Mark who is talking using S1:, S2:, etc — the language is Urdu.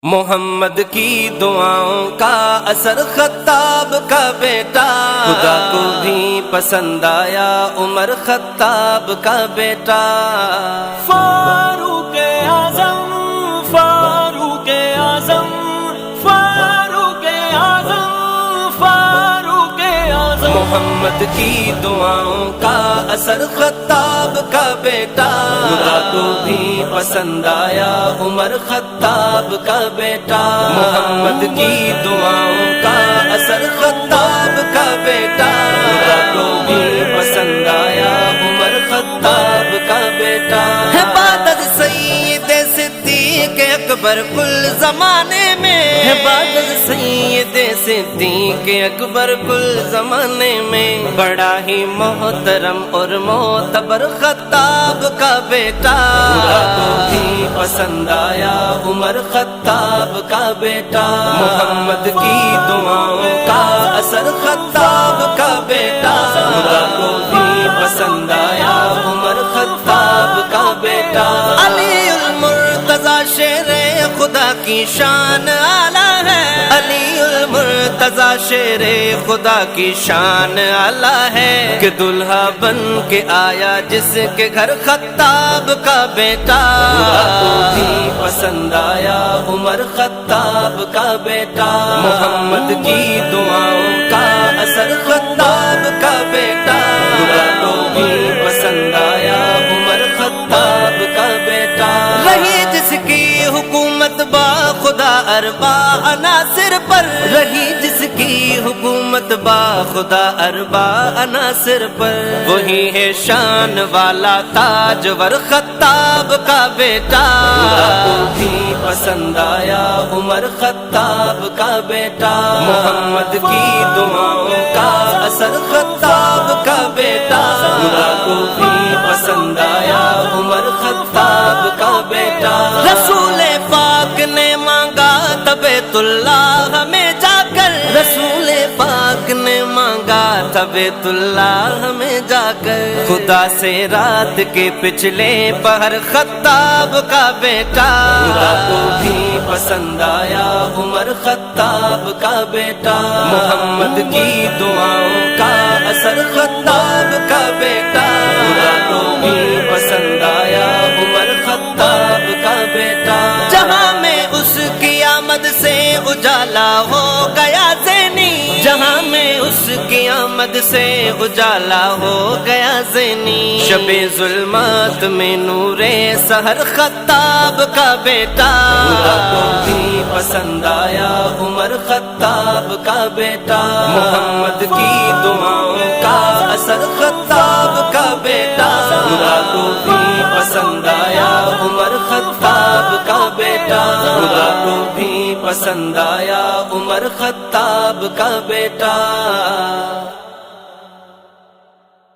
S1: محمد کی دعاؤں کا اثر خطاب کا بیٹا، خدا کو بھی پسند آیا عمر خطاب کا بیٹا۔
S2: فاروق اعظم فاروق اعظم فاروق اعظم فاروق اعظم،
S1: محمد کی دعاؤں کا اثر خطاب کا بیٹا، خدا کو بھی پسند آیا عمر خطاب کا بیٹا۔ محمد کی دعاؤں کا اثر خطاب کا بیٹا، خدا کو بھی پسند آیا عمر خطاب کا بیٹا۔ ہے بعد از سید صدیق اکبر کل زمانے میں، ہے بعد از سید صدیق اکبر کل زمانے میں، بڑا ہی محترم اور معتبر خطاب کا بیٹا، خدا کو بھی پسند آیا عمر خطاب کا بیٹا۔ محمد کی دعاؤں کا اثر خطاب کا بیٹا، خدا کو بھی پسند آیا عمر خطاب کا بیٹا۔ علی المرتضی شیر خدا کی شان اعلیٰ ہے، علی المرتضی شیر خدا کی شان اعلیٰ ہے، کہ دلہا بن کے آیا جس کے گھر خطاب کا بیٹا، خدا کو بھی پسند آیا عمر خطاب کا بیٹا۔ محمد کی دعاؤں کا اثر خطاب کا بیٹا، خدا کو بھی پسند آیا عمر خطاب کا بیٹا۔ رہی جس کی حکومت با خدا اربا عناصر پر، رہی جس کی حکومت با خدا اربا عناصر پر، وہی ہے شان والا تاجور خطاب کا بیٹا، خدا کو بھی پسند آیا عمر خطاب کا بیٹا۔ محمد کی دعاؤں کا اثر خطاب کا بیٹا، خدا کو بھی پسند آیا عمر خطاب کا بیٹا۔ رسول پاک نے مانگا تھا بیت اللہ ہمیں جا کر، رسول پاک نے مانگا تھا بیت اللہ ہمیں جا کر، خدا سے رات کے پچھلے پہر خطاب کا بیٹا، خدا کو بھی پسند آیا عمر خطاب کا بیٹا۔ محمد کی دعاؤں کا اثر خطاب کا بیٹا، خدا کو بھی پسند آیا عمر خطاب کا بیٹا۔ جہاں میں اس کی آمد سے اجالا ہو گیا زینی، جہاں میں اس کی آمد سے اجالا ہو گیا زینی، شب ظلمات میں نور سحر خطاب کا بیٹا، خدا کو بھی پسند آیا عمر خطاب کا بیٹا۔ محمد کی دعاؤں کا اثر خطاب کا بیٹا، خدا کو بھی پسند آیا عمر خطاب کا بیٹا، خدا کو بھی پسند آیا عمر خطاب کا بیٹا۔